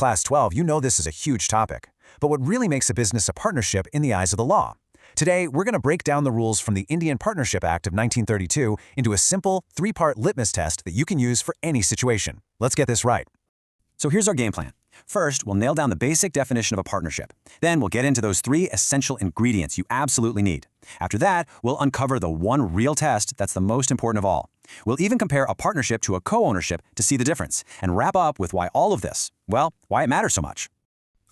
Class 12, you know this is a huge topic. But what really makes a business a partnership in the eyes of the law? Today, we're going to break down the rules from the Indian Partnership Act of 1932 into a simple, three-part litmus test that you can use for any situation. Let's get this right. So here's our game plan. First, we'll nail down the basic definition of a partnership. Then we'll get into those 3 essential ingredients you absolutely need. After that, we'll uncover the one real test that's the most important of all. We'll even compare a partnership to a co-ownership to see the difference, and wrap up with why all of this, well, why it matters so much.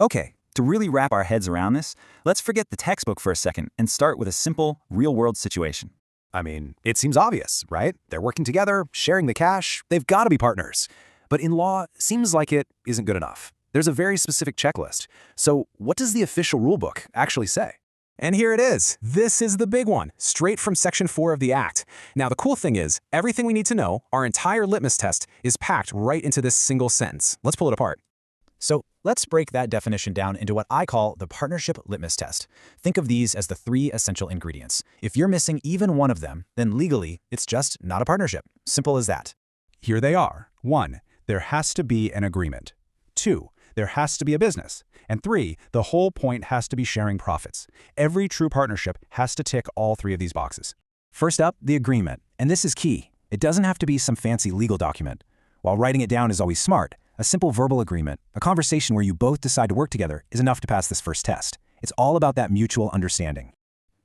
Okay, to really wrap our heads around this, let's forget the textbook for a second and start with a simple, real-world situation. I mean, it seems obvious, right? They're working together, sharing the cash, they've got to be partners. But in law, seems like it isn't good enough. There's a very specific checklist. So what does the official rulebook actually say? And here it is. This is the big one, straight from Section 4 of the Act. Now, the cool thing is, everything we need to know, our entire litmus test, is packed right into this single sentence. Let's pull it apart. So let's break that definition down into what I call the partnership litmus test. Think of these as the 3 essential ingredients. If you're missing even one of them, then legally, it's just not a partnership. Simple as that. Here they are. 1. There has to be an agreement. 2. There has to be a business. And 3. The whole point has to be sharing profits. Every true partnership has to tick all 3 of these boxes. First up, the agreement. And this is key. It doesn't have to be some fancy legal document. While writing it down is always smart, a simple verbal agreement, a conversation where you both decide to work together, is enough to pass this first test. It's all about that mutual understanding.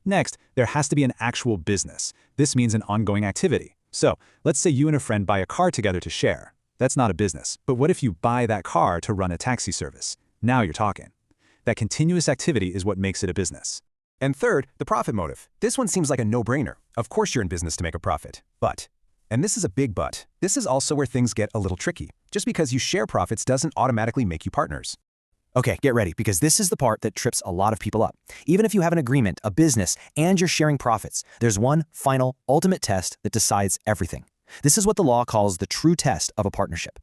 Next, there has to be an actual business. This means an ongoing activity. So, let's say you and a friend buy a car together to share. That's not a business. But what if you buy that car to run a taxi service? Now you're talking. That continuous activity is what makes it a business. And third, the profit motive. This one seems like a no-brainer. Of course you're in business to make a profit. But, and this is a big but, this is also where things get a little tricky. Just because you share profits doesn't automatically make you partners. Okay, get ready, because this is the part that trips a lot of people up. Even if you have an agreement, a business, and you're sharing profits, there's one final, ultimate test that decides everything. This is what the law calls the true test of a partnership.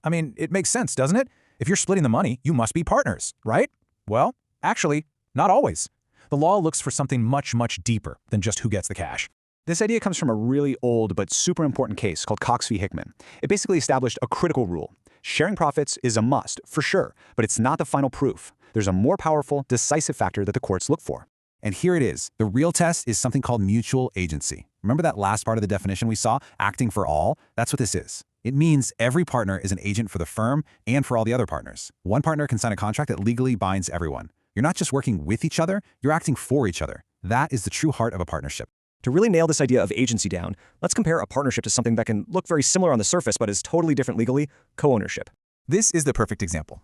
I mean, it makes sense, doesn't it? If you're splitting the money, you must be partners, right? Well, actually, not always. The law looks for something much, much deeper than just who gets the cash. This idea comes from a really old but super important case called Cox v. Hickman. It basically established a critical rule. Sharing profits is a must, for sure, but it's not the final proof. There's a more powerful, decisive factor that the courts look for. And here it is. The real test is something called mutual agency. Remember that last part of the definition we saw, acting for all? That's what this is. It means every partner is an agent for the firm and for all the other partners. One partner can sign a contract that legally binds everyone. You're not just working with each other, you're acting for each other. That is the true heart of a partnership. To really nail this idea of agency down, let's compare a partnership to something that can look very similar on the surface but is totally different legally, co-ownership. This is the perfect example.